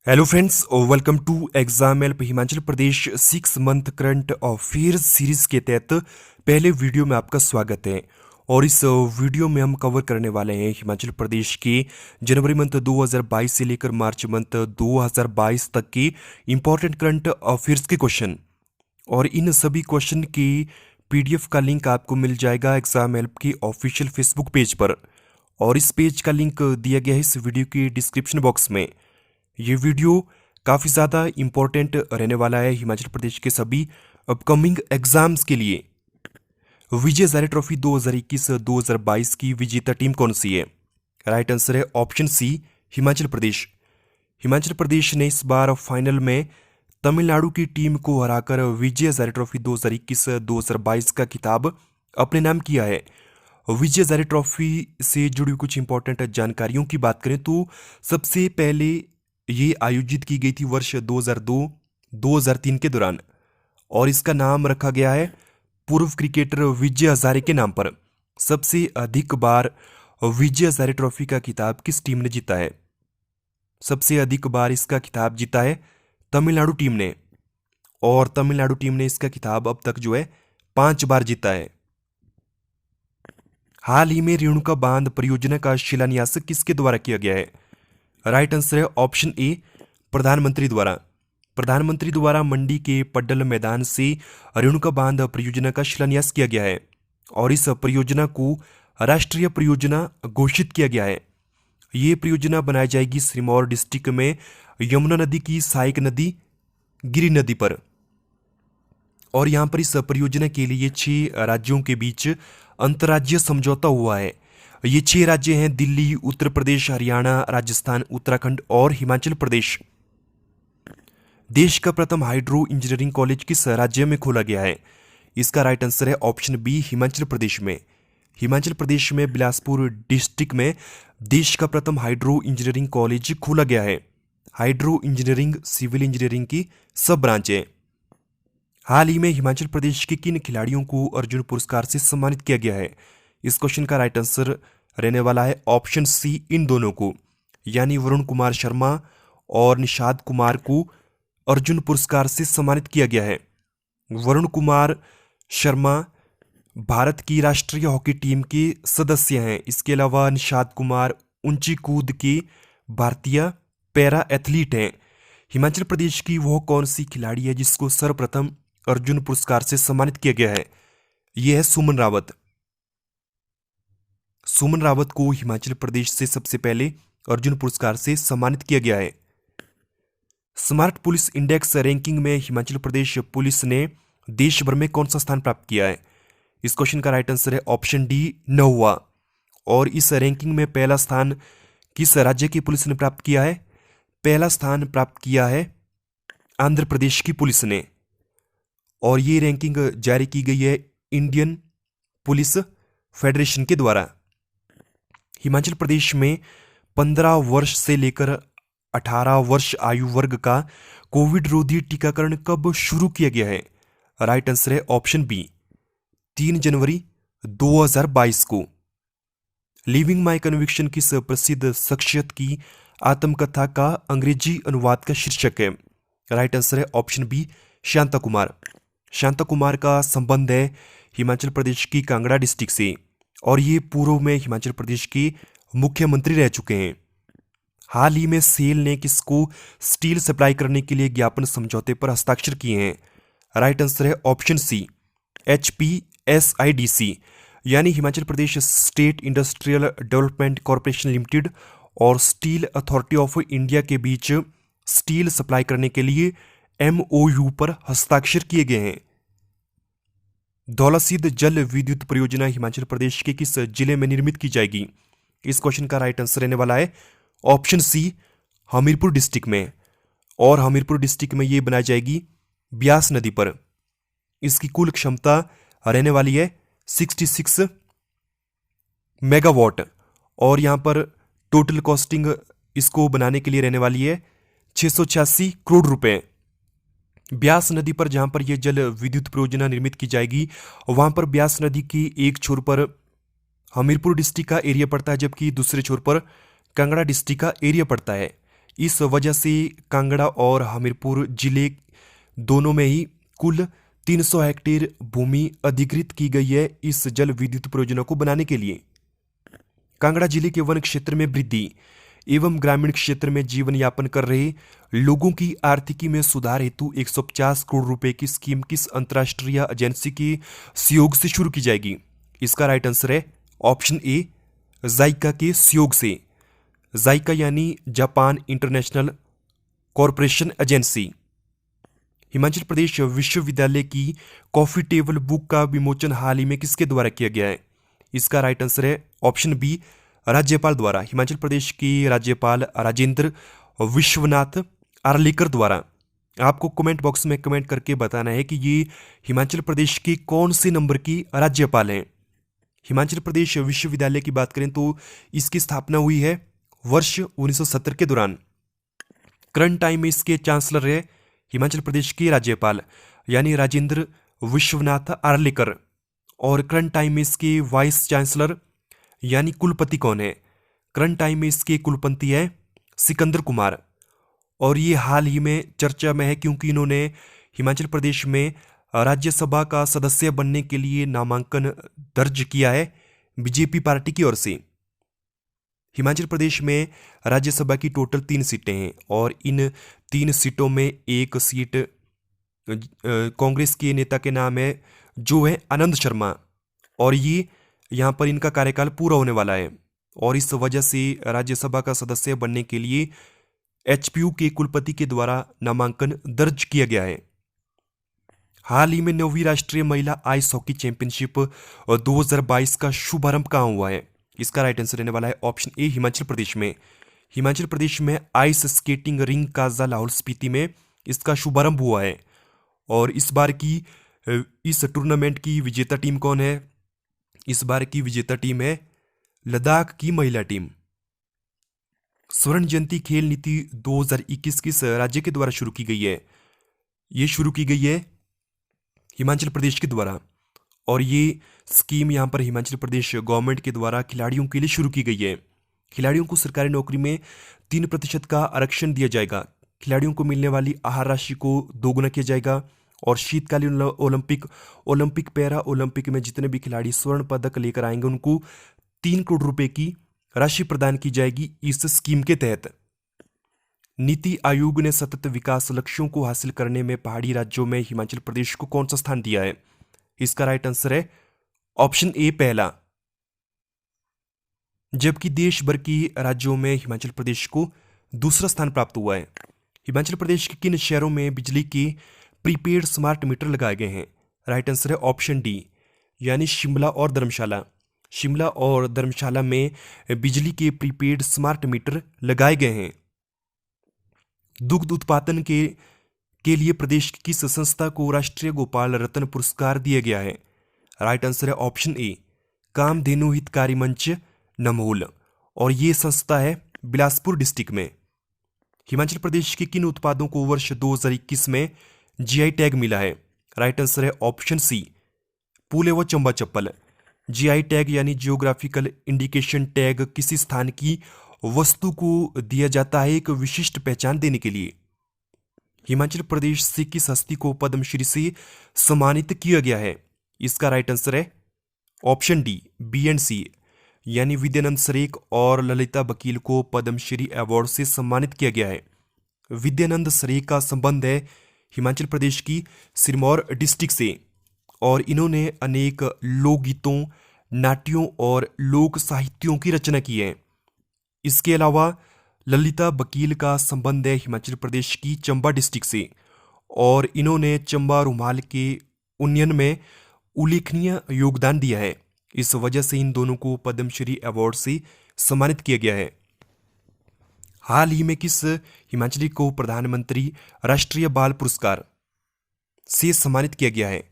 Hello friends और welcome to exam help Himachal Pradesh 6 month current affairs series के तहत पहले वीडियो में आपका स्वागत है। और इस वीडियो में हम कवर करने वाले हैं हिमाचल प्रदेश के जनवरी मंथ 2022 से लेकर मार्च मंथ 2022 तक के इम्पोर्टेंट करंट अफेयर्स के क्वेश्चन। और इन सभी क्वेश्चन की पीडीएफ का लिंक आपको मिल जाएगा एग्जाम हेल्प के ऑफिशियल फेसबुक पेज पर, और इस पेज का लिंक दिया गया है इस वीडियो के डिस्क्रिप्शन बॉक्स में। ये वीडियो काफ़ी ज़्यादा इम्पोर्टेंट रहने वाला है हिमाचल प्रदेश के सभी अपकमिंग एग्जाम्स के लिए। विजय हजारे ट्रॉफी 2021-2022 की विजेता टीम कौन सी है? राइट आंसर है ऑप्शन सी, हिमाचल प्रदेश। हिमाचल प्रदेश ने इस बार फाइनल में तमिलनाडु की टीम को हराकर विजय हजारे ट्रॉफी 2021-2022 का खिताब अपने नाम किया है। विजय हजारे ट्रॉफी से जुड़ी कुछ इंपॉर्टेंट जानकारियों की बात करें तो सबसे पहले ये आयोजित की गई थी वर्ष 2002-2003 के दौरान, और इसका नाम रखा गया है पूर्व क्रिकेटर विजय हजारे के नाम पर। सबसे अधिक बार विजय हजारे ट्रॉफी का खिताब किस टीम ने जीता है? सबसे अधिक बार इसका खिताब जीता है तमिलनाडु टीम ने, और तमिलनाडु टीम ने इसका खिताब अब तक जो है 5 बार जीता है। हाल ही में रेणुका बांध परियोजना का शिलान्यास किसके द्वारा किया गया है? राइट आंसर है ऑप्शन ए, प्रधानमंत्री द्वारा। प्रधानमंत्री द्वारा मंडी के पड्डल मैदान से रेणुका बांध परियोजना का शिलान्यास किया गया है, और इस परियोजना को राष्ट्रीय परियोजना घोषित किया गया है। ये परियोजना बनाई जाएगी सिरमौर डिस्ट्रिक्ट में यमुना नदी की सहायक नदी गिरि नदी पर। और यहाँ पर इस परियोजना के लिए 6 राज्यों के बीच अंतर्राज्यीय समझौता हुआ है। ये 6 राज्य हैं दिल्ली, उत्तर प्रदेश, हरियाणा, राजस्थान, उत्तराखंड और हिमाचल प्रदेश। देश का प्रथम हाइड्रो इंजीनियरिंग कॉलेज किस राज्य में खोला गया है? इसका राइट आंसर है ऑप्शन बी, हिमाचल प्रदेश में। हिमाचल प्रदेश में बिलासपुर डिस्ट्रिक्ट में देश का प्रथम हाइड्रो इंजीनियरिंग कॉलेज खोला गया है। हाइड्रो इंजीनियरिंग सिविल इंजीनियरिंग की सब ब्रांच है। हाल ही में हिमाचल प्रदेश के किन खिलाड़ियों को अर्जुन पुरस्कार से सम्मानित किया गया है? इस क्वेश्चन का राइट आंसर रहने वाला है ऑप्शन सी, इन दोनों को, यानी वरुण कुमार शर्मा और निषाद कुमार को अर्जुन पुरस्कार से सम्मानित किया गया है। वरुण कुमार शर्मा भारत की राष्ट्रीय हॉकी टीम के सदस्य हैं। इसके अलावा निषाद कुमार ऊंची कूद के भारतीय पैरा एथलीट हैं। हिमाचल प्रदेश की वह कौन सी खिलाड़ी है जिसको सर्वप्रथम अर्जुन पुरस्कार से सम्मानित किया गया है? यह है सुमन रावत। सुमन रावत को हिमाचल प्रदेश से सबसे पहले अर्जुन पुरस्कार से सम्मानित किया गया है। स्मार्ट पुलिस इंडेक्स रैंकिंग में हिमाचल प्रदेश पुलिस ने देश भर में कौन सा स्थान प्राप्त किया है? इस क्वेश्चन का राइट आंसर है ऑप्शन डी, 9वां। और इस रैंकिंग में पहला स्थान किस राज्य की पुलिस ने प्राप्त किया है? पहला स्थान प्राप्त किया है आंध्र प्रदेश की पुलिस ने, और ये रैंकिंग जारी की गई है इंडियन पुलिस फेडरेशन के द्वारा। हिमाचल प्रदेश में 15 वर्ष से लेकर 18 वर्ष आयु वर्ग का कोविड रोधी टीकाकरण कब शुरू किया गया है? राइट आंसर है ऑप्शन बी, 3 जनवरी 2022 को। लिविंग माई कन्विक्शन किस प्रसिद्ध शख्सियत की आत्मकथा का अंग्रेजी अनुवाद का शीर्षक है? राइट आंसर है ऑप्शन बी, शांता कुमार। शांता कुमार का संबंध है हिमाचल प्रदेश की कांगड़ा डिस्ट्रिक्ट से, और ये पूर्व में हिमाचल प्रदेश के मुख्यमंत्री रह चुके हैं। हाल ही में सेल ने किसको स्टील सप्लाई करने के लिए ज्ञापन समझौते पर हस्ताक्षर किए हैं? राइट आंसर है ऑप्शन सी, HPSIDC, यानी Himachal Pradesh state industrial development corporation limited और स्टील अथॉरिटी ऑफ इंडिया के बीच स्टील सप्लाई करने के लिए MOU पर हस्ताक्षर किए गए हैं। धौलासिद्ध जल विद्युत परियोजना हिमाचल प्रदेश के किस जिले में निर्मित की जाएगी? इस क्वेश्चन का राइट आंसर रहने वाला है ऑप्शन सी, हमीरपुर डिस्ट्रिक्ट में। और हमीरपुर डिस्ट्रिक्ट में ये बनाई जाएगी ब्यास नदी पर। इसकी कुल क्षमता रहने वाली है 66 मेगावाट, और यहां पर टोटल कॉस्टिंग इसको बनाने के लिए रहने वाली है 686 करोड़ रुपए। ब्यास नदी पर जहां पर यह जल विद्युत परियोजना निर्मित की जाएगी, वहां पर ब्यास नदी की एक छोर पर हमीरपुर डिस्ट्रिक्ट का एरिया पड़ता है, जबकि दूसरे छोर पर कांगड़ा डिस्ट्रिक्ट का एरिया पड़ता है। इस वजह से कांगड़ा और हमीरपुर जिले दोनों में ही कुल 300 हेक्टेयर भूमि अधिकृत की गई है इस जल विद्युत परियोजना को बनाने के लिए। कांगड़ा जिले के वन क्षेत्र में वृद्धि एवं ग्रामीण क्षेत्र में जीवन यापन कर रहे लोगों की आर्थिकी में सुधार हेतु 150 करोड़ रुपए की स्कीम किस अंतर्राष्ट्रीय एजेंसी के सहयोग से शुरू की जाएगी? इसका राइट आंसर है ऑप्शन ए, जाइका के सहयोग से। जाइका यानी Japan international corporation agency. Himachal Pradesh विश्वविद्यालय की कॉफी टेबल बुक का विमोचन हाल ही में किसके द्वारा किया गया है? इसका राइट आंसर है ऑप्शन बी, राज्यपाल द्वारा। हिमाचल प्रदेश के राज्यपाल राजेंद्र विश्वनाथ आर्लेकर द्वारा। आपको कमेंट बॉक्स में कमेंट करके बताना है कि ये हिमाचल प्रदेश के कौन से नंबर की राज्यपाल हैं। हिमाचल प्रदेश विश्वविद्यालय की बात करें तो इसकी स्थापना हुई है वर्ष 1970 के दौरान। करंट टाइम में इसके चांसलर है हिमाचल प्रदेश के राज्यपाल यानी राजेंद्र विश्वनाथ आर्लेकर। और करंट टाइम में इसके वाइस चांसलर यानी कुलपति कौन है? करंट टाइम में इसके कुलपति है सिकंदर कुमार। और ये हाल ही में चर्चा में है क्योंकि इन्होंने हिमाचल प्रदेश में राज्यसभा का सदस्य बनने के लिए नामांकन दर्ज किया है बीजेपी पार्टी की ओर से। हिमाचल प्रदेश में राज्यसभा की टोटल 3 सीटें हैं और इन 3 सीटों में एक सीट कांग्रेस के नेता के नाम है जो है आनंद शर्मा। और ये यहाँ पर इनका कार्यकाल पूरा होने वाला है और इस वजह से राज्यसभा का सदस्य बनने के लिए एचपीयू के कुलपति के द्वारा नामांकन दर्ज किया गया है। हाल ही में 9वीं राष्ट्रीय महिला आइस हॉकी चैंपियनशिप 2022 का शुभारंभ कहाँ हुआ है? इसका राइट आंसर रहने वाला है ऑप्शन ए, हिमाचल प्रदेश में। हिमाचल प्रदेश में ice skating ring Kaza Lahaul Spiti में इसका शुभारंभ हुआ है। और इस बार की इस टूर्नामेंट की विजेता टीम कौन है? इस बार की विजेता टीम है लद्दाख की महिला टीम। स्वर्ण जयंती खेल नीति 2021 किस राज्य के द्वारा शुरू की गई है? ये शुरू की गई है हिमाचल प्रदेश के द्वारा। और ये स्कीम यहाँ पर हिमाचल प्रदेश गवर्नमेंट के द्वारा खिलाड़ियों के लिए शुरू की गई है। खिलाड़ियों को सरकारी नौकरी में 3% का आरक्षण दिया जाएगा। खिलाड़ियों को मिलने वाली आहार राशि को दोगुना किया जाएगा। और शीतकालीन ओलंपिक पैरा ओलंपिक में जितने भी खिलाड़ी स्वर्ण पदक लेकर आएंगे उनको 3 करोड़ रुपए की राशि प्रदान की जाएगी इस स्कीम के तहत। नीति आयोग ने सतत विकास लक्ष्यों को हासिल करने में पहाड़ी राज्यों में हिमाचल प्रदेश को कौन सा स्थान दिया है? इसका राइट आंसर है ऑप्शन ए, पहला। जबकि देश भर की राज्यों में हिमाचल प्रदेश को दूसरा स्थान प्राप्त हुआ है। हिमाचल प्रदेश के किन शहरों में बिजली के प्रीपेड स्मार्ट मीटर लगाए गए हैं? राइट आंसर है ऑप्शन डी, यानी शिमला और धर्मशाला। शिमला और धर्मशाला में बिजली के प्रीपेड स्मार्ट मीटर लगाए गए हैं। दुग्ध उत्पादन के लिए प्रदेश की किस संस्था को राष्ट्रीय गोपाल रत्न पुरस्कार दिया गया है? राइट आंसर है ऑप्शन ए, कामधेनु हितकारी मंच नमोल। और ये संस्था है बिलासपुर डिस्ट्रिक्ट में। हिमाचल प्रदेश के किन उत्पादों को वर्ष 2021 में जीआई टैग मिला है? राइट आंसर है ऑप्शन सी, पूले व चंबा चप्पल। जीआई टैग यानी जियोग्राफिकल इंडिकेशन टैग किसी स्थान की वस्तु को दिया जाता है एक विशिष्ट पहचान देने के लिए। हिमाचल प्रदेश से किस हस्ती को पद्मश्री से सम्मानित किया गया है? इसका राइट आंसर है ऑप्शन डी, BNC, यानी विद्यानंद सरेख और ललिता बकील को पद्मश्री अवार्ड से सम्मानित किया गया है। विद्यानंद सरेख का संबंध है हिमाचल प्रदेश की सिरमौर डिस्ट्रिक्ट से और इन्होंने अनेक लोकगीतों, नाट्यों और लोक साहित्यों की रचना की है। इसके अलावा ललिता बकील का संबंध है हिमाचल प्रदेश की चंबा डिस्ट्रिक्ट से और इन्होंने चंबा रुमाल के उन्नयन में उल्लेखनीय योगदान दिया है। इस वजह से इन दोनों को पद्मश्री अवार्ड से सम्मानित किया गया है। हाल ही में किस हिमाचली को प्रधानमंत्री राष्ट्रीय बाल पुरस्कार से सम्मानित किया गया है?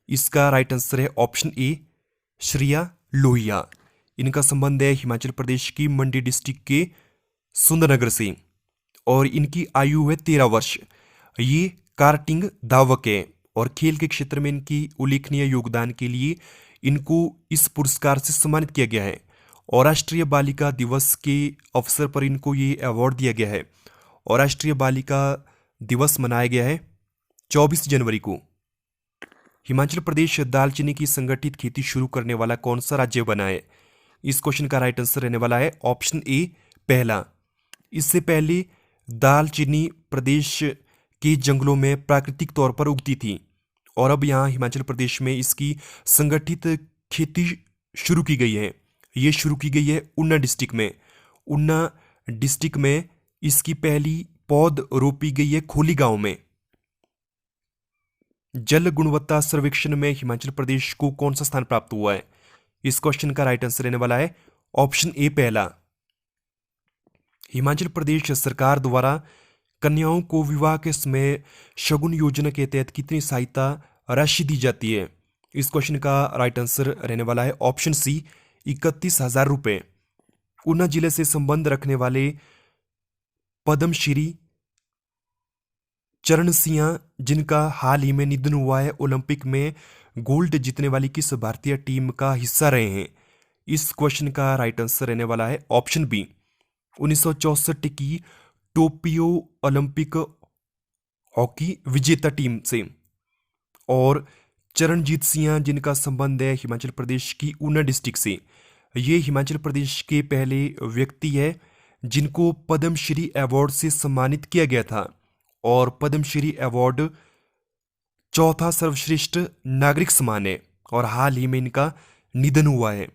इसका राइट आंसर है ऑप्शन ए, श्रेया लोहिया। इनका संबंध है हिमाचल प्रदेश की मंडी डिस्ट्रिक्ट के सुंदरनगर से और इनकी आयु है 13 वर्ष। ये कार्टिंग धावक है और खेल के क्षेत्र में इनकी उल्लेखनीय योगदान के लिए इनको इस पुरस्कार से सम्मानित किया गया है और राष्ट्रीय बालिका दिवस के अवसर पर इनको ये अवार्ड दिया गया है। और राष्ट्रीय बालिका दिवस मनाया गया है 24 जनवरी को। हिमाचल प्रदेश दालचीनी की संगठित खेती शुरू करने वाला कौन सा राज्य बना है? इस क्वेश्चन का राइट आंसर रहने वाला है ऑप्शन ए पहला। इससे पहले दालचीनी प्रदेश के जंगलों में प्राकृतिक तौर पर उगती थी और अब यहाँ हिमाचल प्रदेश में इसकी संगठित खेती शुरू की गई है। ये शुरू की गई है ऊना डिस्ट्रिक्ट में। ऊना डिस्ट्रिक्ट में इसकी पहली पौध रोपी गई है खोली गांव में। जल गुणवत्ता सर्वेक्षण में हिमाचल प्रदेश को कौन सा स्थान प्राप्त हुआ है? इस क्वेश्चन का राइट आंसर रहने वाला है ऑप्शन ए पहला। हिमाचल प्रदेश सरकार द्वारा कन्याओं को विवाह के समय शगुन योजना के तहत कितनी सहायता राशि दी जाती है? इस क्वेश्चन का राइट आंसर रहने वाला है ऑप्शन सी 31,000 रुपये। ऊना जिले से संबंध रखने वाले पद्मश्री चरण सिंह, जिनका हाल ही में निधन हुआ है, ओलंपिक में गोल्ड जीतने वाली किस भारतीय टीम का हिस्सा रहे हैं? इस क्वेश्चन का राइट आंसर रहने वाला है ऑप्शन बी 1964 की टोक्यो ओलंपिक हॉकी विजेता टीम से। और चरणजीत सिंह, जिनका संबंध है हिमाचल प्रदेश की ऊना डिस्ट्रिक्ट से। ये हिमाचल प्रदेश के पहले व्यक्ति है जिनको पद्मश्री अवार्ड से सम्मानित किया गया था और पद्मश्री अवार्ड चौथा सर्वश्रेष्ठ नागरिक सम्मान है और हाल ही में इनका निधन हुआ है।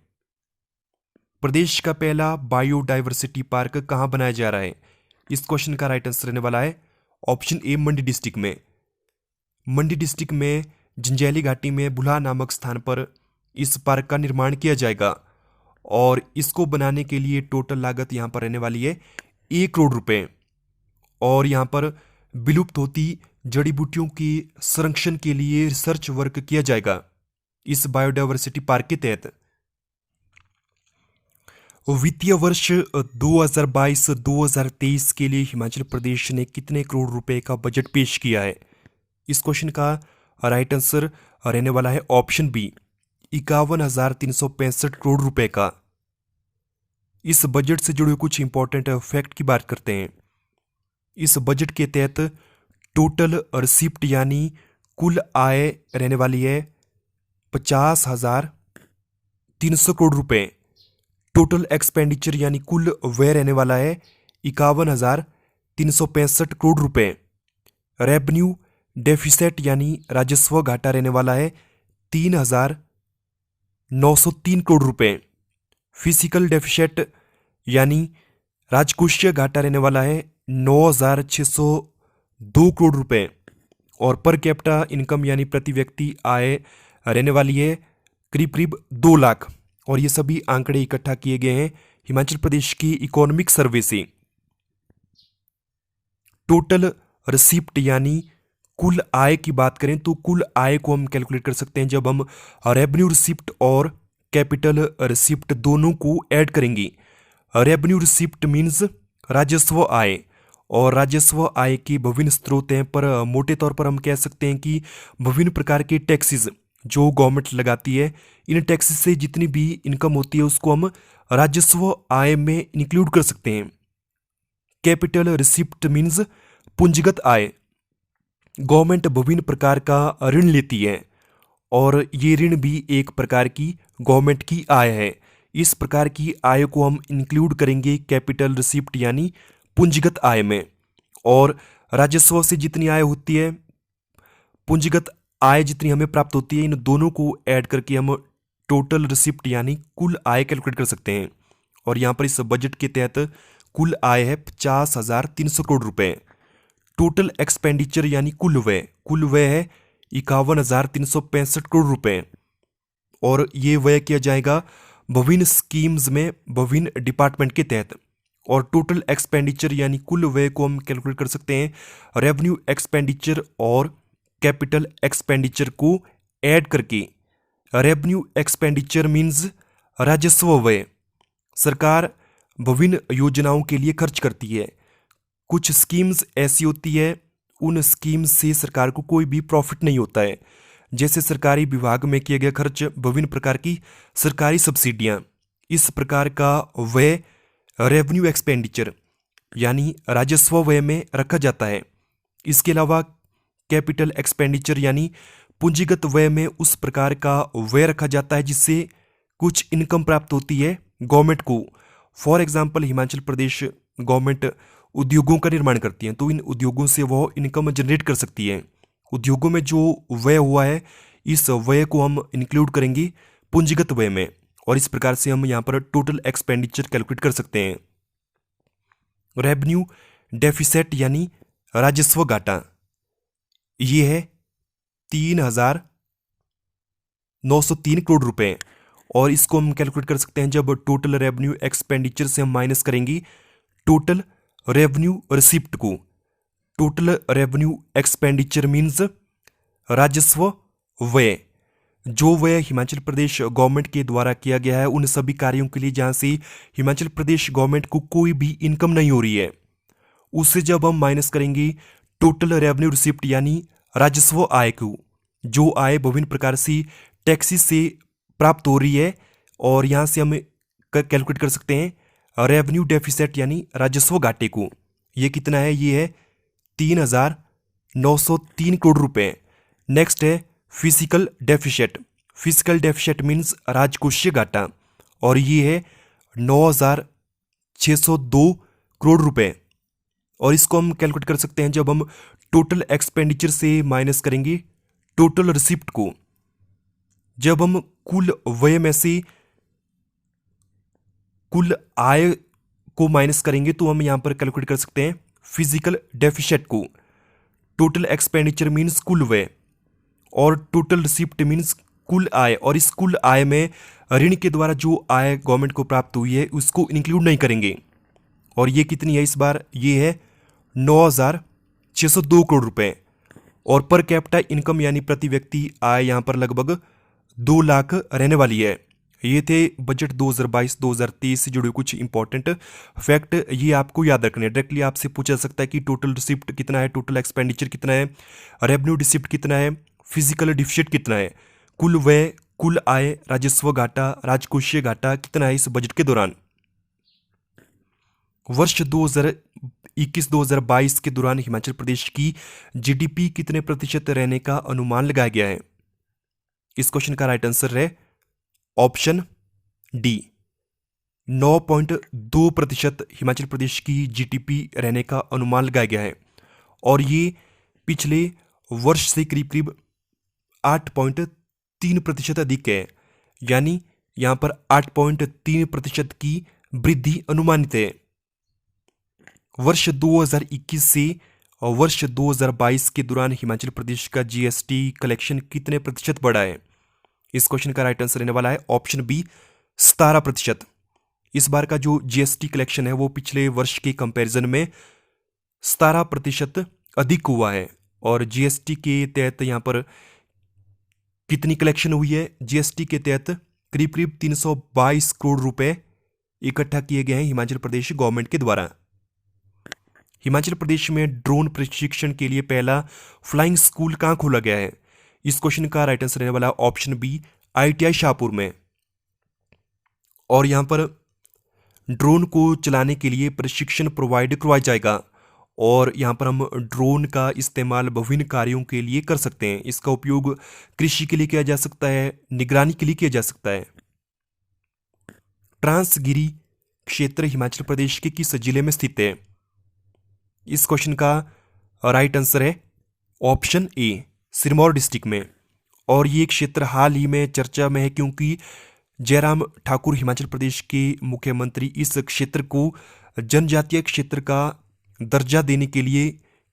प्रदेश का पहला बायोडाइवर्सिटी पार्क कहाँ बनाया जा रहा है? इस क्वेश्चन का राइट आंसर रहने वाला है ऑप्शन ए मंडी डिस्ट्रिक्ट में। मंडी डिस्ट्रिक्ट में जंजैली घाटी में बुल्हा नामक स्थान पर इस पार्क का निर्माण किया जाएगा और इसको बनाने के लिए टोटल लागत यहाँ पर रहने वाली है 1 करोड़ रुपए। और यहाँ पर विलुप्त होती जड़ी बूटियों की संरक्षण के लिए रिसर्च वर्क किया जाएगा इस बायोडाइवर्सिटी पार्क के तहत। वित्तीय वर्ष 2022-2023 के लिए हिमाचल प्रदेश ने कितने करोड़ रुपए का बजट पेश किया है? इस क्वेश्चन का राइट आंसर रहने वाला है ऑप्शन बी 51,365 करोड़ रुपए का। इस बजट से जुड़े कुछ इंपॉर्टेंट फैक्ट की बात करते हैं। इस बजट के तहत टोटल रिसिप्ट यानी कुल आय रहने वाली है 50,300 करोड़ रुपए। टोटल एक्सपेंडिचर यानी कुल व्यय रहने वाला है 51,365 करोड़ रुपए। रेवेन्यू डेफिसिट यानी राजस्व घाटा रहने वाला है 3,903 करोड़ रुपए। फिजिकल डेफिसिट यानी राजकोषीय घाटा रहने वाला है 9,602 करोड़ रुपए। और पर कैपिटा इनकम यानी प्रति व्यक्ति आय रहने वाली है करीब करीब 2 लाख। और ये सभी आंकड़े इकट्ठा किए गए हैं हिमाचल प्रदेश की इकोनॉमिक सर्वे से। टोटल रिसिप्ट यानी कुल आय की बात करें तो कुल आय को हम कैलकुलेट कर सकते हैं जब हम रेवेन्यू रिसिप्ट और कैपिटल रिसिप्ट दोनों को ऐड करेंगे। रेवेन्यू रिसिप्ट मीन्स राजस्व आय और राजस्व आय के विभिन्न स्रोत हैं, पर मोटे तौर पर हम कह सकते हैं कि विभिन्न प्रकार के टैक्सेस जो गवर्नमेंट लगाती है, इन टैक्सेस से जितनी भी इनकम होती है उसको हम राजस्व आय में इंक्लूड कर सकते हैं। कैपिटल रिसिप्ट मीन्स पूंजीगत आय। गवर्नमेंट विभिन्न प्रकार का ऋण लेती है और ये ऋण भी एक प्रकार की गवर्नमेंट की आय है। इस प्रकार की आय को हम इंक्लूड करेंगे कैपिटल रिसिप्ट यानी पूंजीगत आय में। और राजस्व से जितनी आय होती है, पूंजीगत आय जितनी हमें प्राप्त होती है, इन दोनों को ऐड करके हम टोटल रिसिप्ट यानी कुल आय कैलकुलेट कर सकते हैं। और यहाँ पर इस बजट के तहत कुल आय है 50,300 करोड़ रुपए। टोटल एक्सपेंडिचर यानी कुल व्यय है 51,365 करोड़ रुपए। और ये व्यय किया जाएगा विभिन्न स्कीम्स में विभिन्न डिपार्टमेंट के तहत। और टोटल एक्सपेंडिचर यानी कुल व्यय को हम कैलकुलेट कर सकते हैं रेवेन्यू एक्सपेंडिचर और कैपिटल एक्सपेंडिचर को ऐड करके। रेवेन्यू एक्सपेंडिचर मीन्स राजस्व व्यय। सरकार विभिन्न योजनाओं के लिए खर्च करती है। कुछ स्कीम्स ऐसी होती है उन स्कीम्स से सरकार को कोई भी प्रॉफिट नहीं होता है, जैसे सरकारी विभाग में किया गया खर्च, विभिन्न प्रकार की सरकारी सब्सिडियां। इस प्रकार का व्यय रेवेन्यू एक्सपेंडिचर। यानी राजस्व व्यय में रखा जाता है। इसके अलावा कैपिटल एक्सपेंडिचर यानी पूंजीगत व्यय में उस प्रकार का व्यय रखा जाता है जिससे कुछ इनकम प्राप्त होती है गवर्नमेंट को। For example Himachal Pradesh government उद्योगों का निर्माण करती है, तो इन उद्योगों से वह इनकम जनरेट कर सकती है। उद्योगों में जो व्यय हुआ है इस व्यय को हम इंक्लूड करेंगे पूंजीगत व्यय में, और इस प्रकार से हम यहाँ पर टोटल एक्सपेंडिचर कैलकुलेट कर सकते हैं। रेवेन्यू डेफिसिट यानी राजस्व घाटा, ये है 3,903 करोड़ रुपए, और इसको हम कैलकुलेट कर सकते हैं जब टोटल रेवेन्यू एक्सपेंडिचर से हम माइनस करेंगे टोटल रेवेन्यू रिसिप्ट को। टोटल रेवेन्यू एक्सपेंडिचर मीन्स राजस्व व्यय, जो व्यय हिमाचल प्रदेश गवर्नमेंट के द्वारा किया गया है उन सभी कार्यों के लिए जहां से हिमाचल प्रदेश गवर्नमेंट को कोई भी इनकम नहीं हो रही है, उससे जब हम माइनस करेंगे टोटल रेवेन्यू रिसिप्ट यानी राजस्व आय को, जो आय विभिन्न प्रकार से टैक्सेस से प्राप्त हो रही है, और यहाँ से हम कैलकुलेट कर सकते हैं रेवेन्यू डेफिसिट यानी राजस्व घाटे को। ये कितना है? ये है 3,903 करोड़ रुपए। नेक्स्ट है physical deficit. Physical deficit means राजकोषीय घाटा, और ये है 9,602 करोड़ रुपए, और इसको हम कैलकुलेट कर सकते हैं जब हम टोटल एक्सपेंडिचर से माइनस करेंगे टोटल रिसिप्ट को। जब हम कुल व्यय में से कुल आय को माइनस करेंगे तो हम यहां पर कैलकुलेट कर सकते हैं फिजिकल डेफिसिट को। टोटल एक्सपेंडिचर मीन्स कुल व्यय, और टोटल रिसिप्ट मीन्स कुल आय, और इस कुल आय में ऋण के द्वारा जो आय गवर्नमेंट को प्राप्त हुई है उसको इंक्लूड नहीं करेंगे। और ये कितनी है इस बार? ये है 9,602 करोड़ रुपए, और पर कैपिटा इनकम यानी प्रति व्यक्ति आय यहाँ पर लगभग 2 लाख रहने वाली है। ये थे बजट 2022-2023 से जुड़े कुछ इंपॉर्टेंट फैक्ट, ये आपको याद रखने। डायरेक्टली आपसे पूछा जा सकता है कि टोटल रिसिप्ट कितना है, टोटल एक्सपेंडिचर कितना है, रेवेन्यू रिसिप्ट कितना है, फिजिकल डिफिसिट कितना है, कुल व्यय, कुल आय, राजस्व घाटा, राजकोषीय घाटा कितना है इस बजट के दौरान। वर्ष 2021-2022 के दौरान हिमाचल प्रदेश की जीडीपी कितने प्रतिशत रहने का अनुमान लगाया गया है? इस क्वेश्चन का राइट आंसर है ऑप्शन डी, 9.2% हिमाचल प्रदेश की जीडीपी रहने का अनुमान लगाया गया है, और ये पिछले वर्ष से करीब करीब 8.3% अधिक है, यानी यहां पर 8.3% की वृद्धि अनुमानित है। वर्ष 2021 से वर्ष 2022 के दौरान हिमाचल प्रदेश का जीएसटी कलेक्शन कितने प्रतिशत बढ़ा है? इस क्वेश्चन का राइट आंसर रहने वाला है ऑप्शन बी, 17%। इस बार का जो जीएसटी कलेक्शन है वो पिछले वर्ष के कंपैरिजन में 17% अधिक हुआ है। और जीएसटी के तहत यहाँ पर कितनी कलेक्शन हुई है? जीएसटी के तहत करीब करीब 322 करोड़ रुपए इकट्ठा किए गए हैं हिमाचल प्रदेश गवर्नमेंट के द्वारा। हिमाचल प्रदेश में ड्रोन प्रशिक्षण के लिए पहला फ्लाइंग स्कूल कहाँ खोला गया है? इस क्वेश्चन का राइट आंसर रहने वाला ऑप्शन बी, आईटीआई शाहपुर में। और यहां पर ड्रोन को चलाने के लिए प्रशिक्षण प्रोवाइड करवाया जाएगा, और यहां पर हम ड्रोन का इस्तेमाल विभिन्न कार्यों के लिए कर सकते हैं। इसका उपयोग कृषि के लिए किया जा सकता है, निगरानी के लिए किया जा सकता है। ट्रांसगिरी क्षेत्र हिमाचल प्रदेश के किस जिले में स्थित है? इस क्वेश्चन का राइट आंसर है ऑप्शन ए, सिरमौर डिस्ट्रिक्ट में। और ये क्षेत्र हाल ही में चर्चा में है क्योंकि जयराम ठाकुर हिमाचल प्रदेश के मुख्यमंत्री इस क्षेत्र को जनजातीय क्षेत्र का दर्जा देने के लिए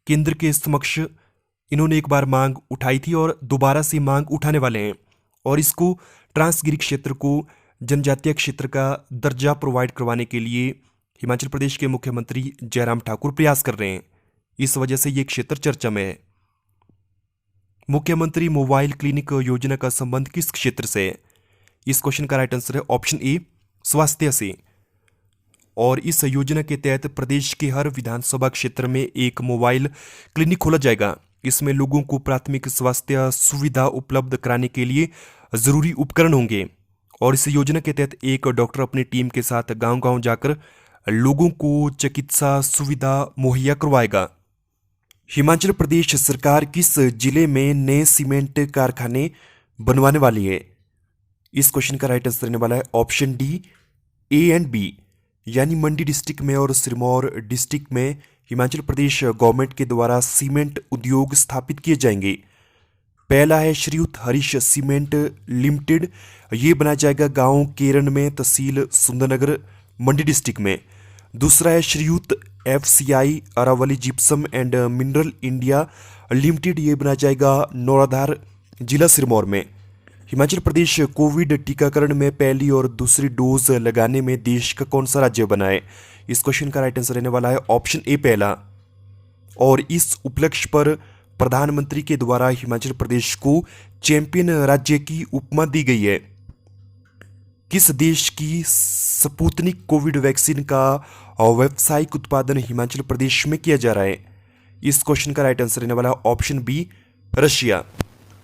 केंद्र के समक्ष इन्होंने एक बार मांग उठाई थी और दोबारा से मांग उठाने वाले हैं, और इसको ट्रांसगिरी क्षेत्र को जनजातीय क्षेत्र का दर्जा प्रोवाइड करवाने के लिए हिमाचल प्रदेश के मुख्यमंत्री जयराम ठाकुर प्रयास कर रहे हैं। इस वजह से ये क्षेत्र चर्चा में है। मुख्यमंत्री मोबाइल क्लिनिक योजना का संबंध किस क्षेत्र से है? इस क्वेश्चन का राइट आंसर है ऑप्शन ए, स्वास्थ्य से। और इस योजना के तहत प्रदेश के हर विधानसभा क्षेत्र में एक मोबाइल क्लिनिक खोला जाएगा। इसमें लोगों को प्राथमिक स्वास्थ्य सुविधा उपलब्ध कराने के लिए जरूरी उपकरण होंगे, और इस योजना के तहत एक डॉक्टर अपनी टीम के साथ गांव-गांव जाकर लोगों को चिकित्सा सुविधा मुहैया करवाएगा? हिमाचल प्रदेश सरकार किस जिले में नए सीमेंट कारखाने बनवाने वाली है? इस क्वेश्चन का राइट आंसर रहने वाला है option D, A and B, यानी मंडी डिस्ट्रिक्ट में और सिरमौर डिस्ट्रिक्ट में हिमाचल प्रदेश गवर्नमेंट के द्वारा सीमेंट उद्योग स्थापित किए जाएंगे। पहला है श्रीयुत हरीश सीमेंट लिमिटेड, ये बनाया जाएगा गांव केरन में, तहसील सुंदरनगर, मंडी डिस्ट्रिक्ट में। दूसरा है Shriyut FCI Aravali gypsum and mineral India limited, ये बनाया जाएगा नौराधार, जिला सिरमौर में। हिमाचल प्रदेश कोविड टीकाकरण में पहली और दूसरी डोज लगाने में देश का कौन सा राज्य बना है? इस क्वेश्चन का राइट आंसर रहने वाला है ऑप्शन ए, पहला। और इस उपलक्ष्य पर प्रधानमंत्री के द्वारा हिमाचल प्रदेश को चैंपियन राज्य की उपमा दी गई है। किस देश की स्पुतनिक कोविड वैक्सीन का व्यावसायिक उत्पादन हिमाचल प्रदेश में किया जा रहा है? इस क्वेश्चन का राइट आंसर रहने वाला है ऑप्शन बी, रशिया।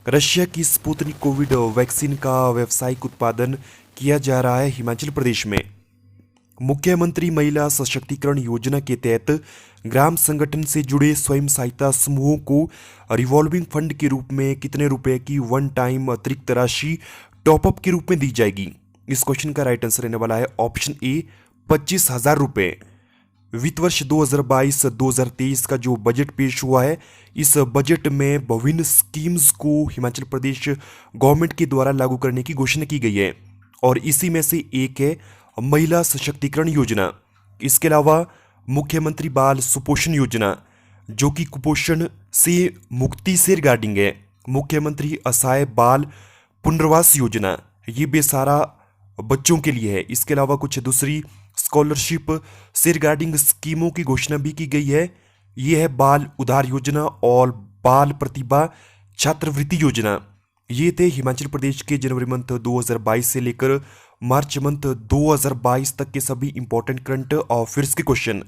रशिया की स्पुतनिक कोविड वैक्सीन का व्यावसायिक उत्पादन किया जा रहा है हिमाचल प्रदेश में। मुख्यमंत्री महिला सशक्तिकरण योजना के तहत ग्राम संगठन से जुड़े स्वयं सहायता समूहों को रिवॉल्विंग फंड के रूप में कितने रुपए की वन टाइम अतिरिक्त राशि टॉपअप के रूप में दी जाएगी? इस क्वेश्चन का राइट आंसर रहने वाला है ऑप्शन ए, 25,000 रुपये। वित्त वर्ष 2022-2023 का जो बजट पेश हुआ है, इस बजट में विभिन्न स्कीम्स को हिमाचल प्रदेश गवर्नमेंट के द्वारा लागू करने की घोषणा की गई है और इसी में से एक है महिला सशक्तिकरण योजना। इसके अलावा मुख्यमंत्री बाल सुपोषण योजना, जो कि कुपोषण से मुक्ति से रिगार्डिंग है। मुख्यमंत्री असहाय बाल पुनर्वास योजना, ये बेसहारा बच्चों के लिए है। इसके अलावा कुछ दूसरी स्कॉलरशिप से रिगार्डिंग स्कीमों की घोषणा भी की गई है। ये है बाल उधार योजना और बाल प्रतिभा छात्रवृत्ति योजना। ये थे हिमाचल प्रदेश के जनवरी मंथ 2022 से लेकर मार्च मंथ 2022 तक के सभी इंपॉर्टेंट करंट अफेयर्स के क्वेश्चन।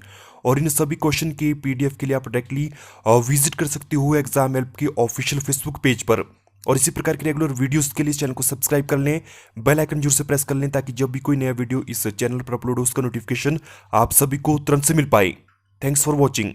और इन सभी क्वेश्चन के PDF के लिए आप डायरेक्टली विजिट कर सकते हो एग्जाम हेल्प के ऑफिशियल फेसबुक पेज पर। और इसी प्रकार के रेगुलर वीडियोस के लिए चैनल को सब्सक्राइब कर लें, बेल आइकन जरूर से प्रेस कर लें, ताकि जब भी कोई नया वीडियो इस चैनल पर अपलोड हो उसका नोटिफिकेशन आप सभी को तुरंत से मिल पाए। Thanks for watching.